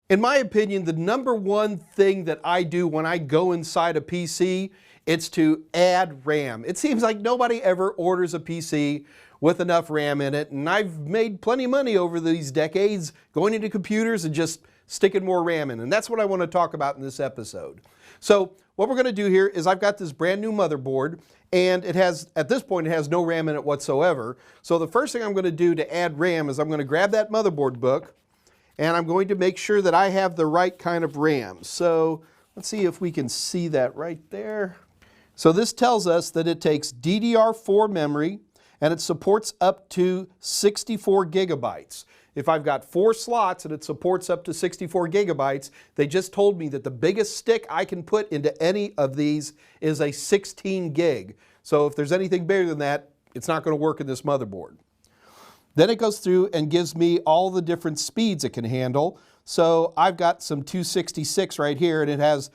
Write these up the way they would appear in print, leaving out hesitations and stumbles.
In my opinion, the number one thing that I do when I go inside a PC, it's to add RAM. It seems like nobody ever orders a PC with enough RAM in it, and I've made plenty of money over these decades going into computers and just sticking more RAM in, and that's what I want to talk about in this episode. So what we're going to do here is I've got this brand new motherboard, and it has, at this point, it has no RAM in it whatsoever. So the first thing I'm going to do to add RAM is I'm going to grab that motherboard book, and I'm going to make sure that I have the right kind of RAM. So let's see if we can see that right there. So this tells us that it takes DDR4 memory and it supports up to 64 gigabytes. If I've got 4 slots and it supports up to 64 gigabytes, they just told me that the biggest stick I can put into any of these is a 16 gig. So if there's anything bigger than that, it's not going to work in this motherboard. Then it goes through and gives me all the different speeds it can handle. So I've got some 266 right here, and it has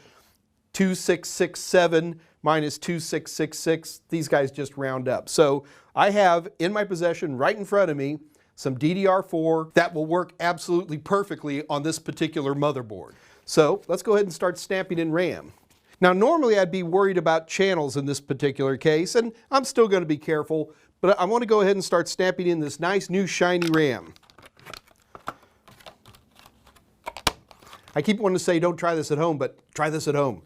2667 minus 2666. These guys just round up. So I have in my possession right in front of me some DDR4 that will work absolutely perfectly on this particular motherboard. So let's go ahead and start stamping in RAM. Now normally I'd be worried about channels in this particular case, and I'm still going to be careful, but I want to go ahead and start stamping in this nice new shiny RAM. I keep wanting to say don't try this at home, but try this at home.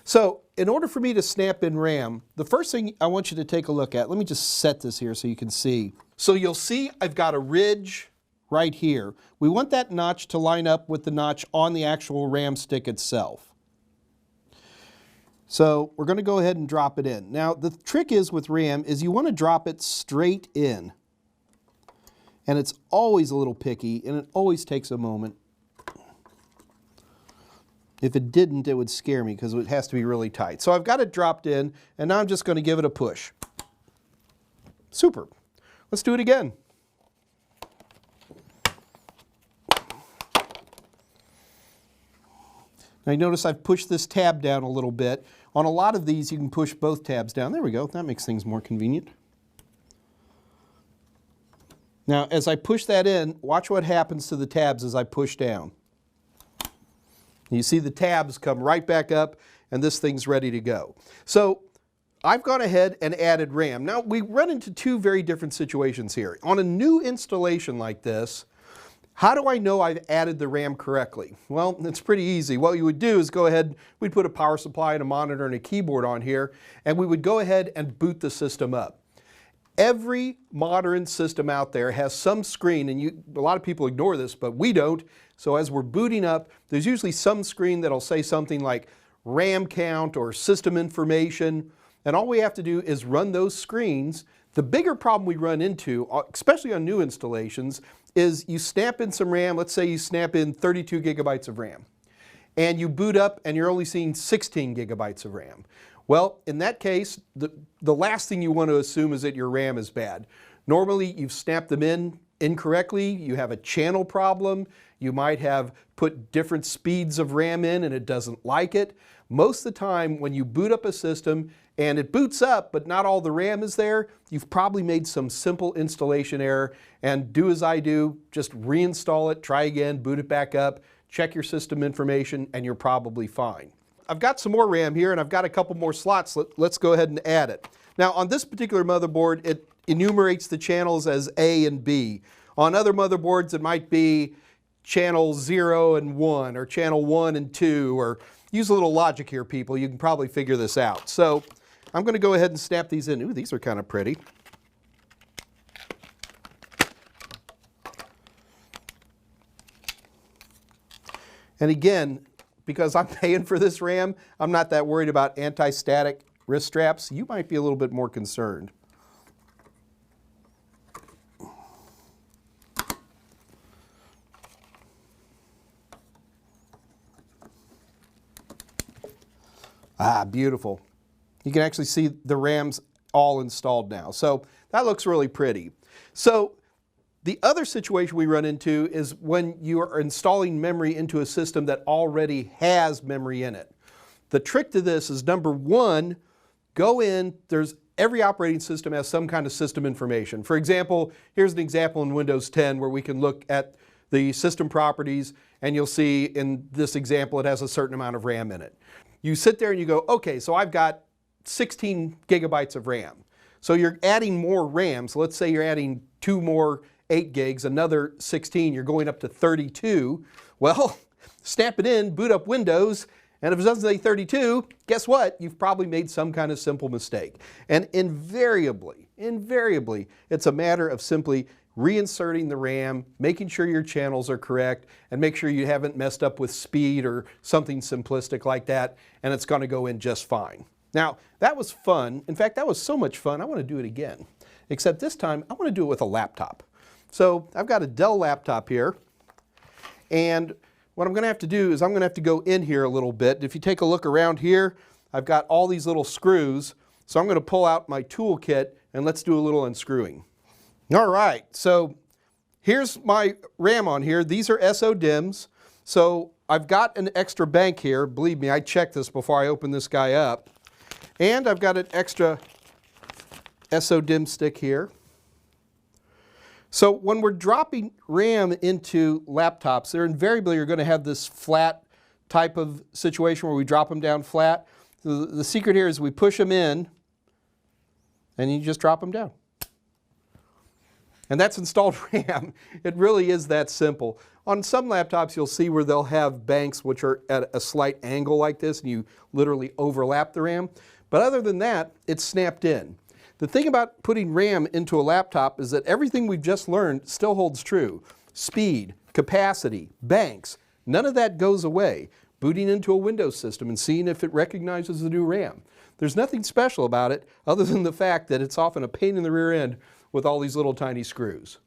So in order for me to snap in RAM, the first thing I want you to take a look at, let me just set this here so you can see. So you'll see I've got a ridge right here. We want that notch to line up with the notch on the actual RAM stick itself. So we're going to go ahead and drop it in. Now the trick is with RAM is you want to drop it straight in. And it's always a little picky, and it always takes a moment. If it didn't, it would scare me because it has to be really tight. So I've got it dropped in, and now I'm just going to give it a push. Super. Let's do it again. Now you notice I've pushed this tab down a little bit. On a lot of these you can push both tabs down. There we go. That makes things more convenient. Now as I push that in, watch what happens to the tabs as I push down. You see the tabs come right back up, and this thing's ready to go. So I've gone ahead and added RAM. Now we run into two very different situations here. On a new installation like this, how do I know I've added the RAM correctly? Well, it's pretty easy. What you would do is go ahead, we'd put a power supply and a monitor and a keyboard on here, and we would go ahead and boot the system up. Every modern system out there has some screen, and a lot of people ignore this, but we don't. So as we're booting up, there's usually some screen that'll say something like RAM count or system information, and all we have to do is run those screens. The bigger problem we run into, especially on new installations, is you snap in some RAM. Let's say you snap in 32 gigabytes of RAM, and you boot up and you're only seeing 16 gigabytes of RAM. Well, in that case, the last thing you want to assume is that your RAM is bad. Normally, you've snapped them in incorrectly, you have a channel problem, you might have put different speeds of RAM in and it doesn't like it. Most of the time, when you boot up a system and it boots up, but not all the RAM is there, you've probably made some simple installation error, and do as I do, just reinstall it, try again, boot it back up, check your system information, and you're probably fine. I've got some more RAM here, and I've got a couple more slots. Let's go ahead and add it. Now on this particular motherboard, it enumerates the channels as A and B. On other motherboards, it might be channel 0 and 1, or channel 1 and 2, or use a little logic here, people. You can probably figure this out. So I'm going to go ahead and snap these in. Ooh, these are kind of pretty. And again, because I'm paying for this RAM, I'm not that worried about anti-static wrist straps. You might be a little bit more concerned. Ah, beautiful. You can actually see the RAMs all installed now. So that looks really pretty. So the other situation we run into is when you are installing memory into a system that already has memory in it. The trick to this is, number one, go in, every operating system has some kind of system information. For example, here's an example in Windows 10 where we can look at the system properties, and you'll see in this example it has a certain amount of RAM in it. You sit there and you go, okay, so I've got 16 gigabytes of RAM. So you're adding more RAM. So let's say you're adding 2 more 8 gigs, another 16, you're going up to 32. Well, snap it in, boot up Windows, and if it doesn't say 32, guess what? You've probably made some kind of simple mistake. And invariably, it's a matter of simply reinserting the RAM, making sure your channels are correct, and make sure you haven't messed up with speed or something simplistic like that, and it's going to go in just fine. Now, that was fun. In fact, that was so much fun, I want to do it again. Except this time, I want to do it with a laptop. So I've got a Dell laptop here, and what I'm going to have to do is I'm going to have to go in here a little bit. If you take a look around here, I've got all these little screws, so I'm going to pull out my toolkit and let's do a little unscrewing. All right, so here's my RAM on here. These are SO-DIMMs. So I've got an extra bank here. Believe me, I checked this before I opened this guy up. And I've got an extra SO-DIMM stick here. So when we're dropping RAM into laptops, they're invariably are going to have this flat type of situation where we drop them down flat. The secret here is we push them in and you just drop them down. And that's installed RAM. It really is that simple. On some laptops you'll see where they'll have banks which are at a slight angle like this and you literally overlap the RAM. But other than that, it's snapped in. The thing about putting RAM into a laptop is that everything we've just learned still holds true. Speed, capacity, banks, none of that goes away. Booting into a Windows system and seeing if it recognizes the new RAM. There's nothing special about it other than the fact that it's often a pain in the rear end with all these little tiny screws.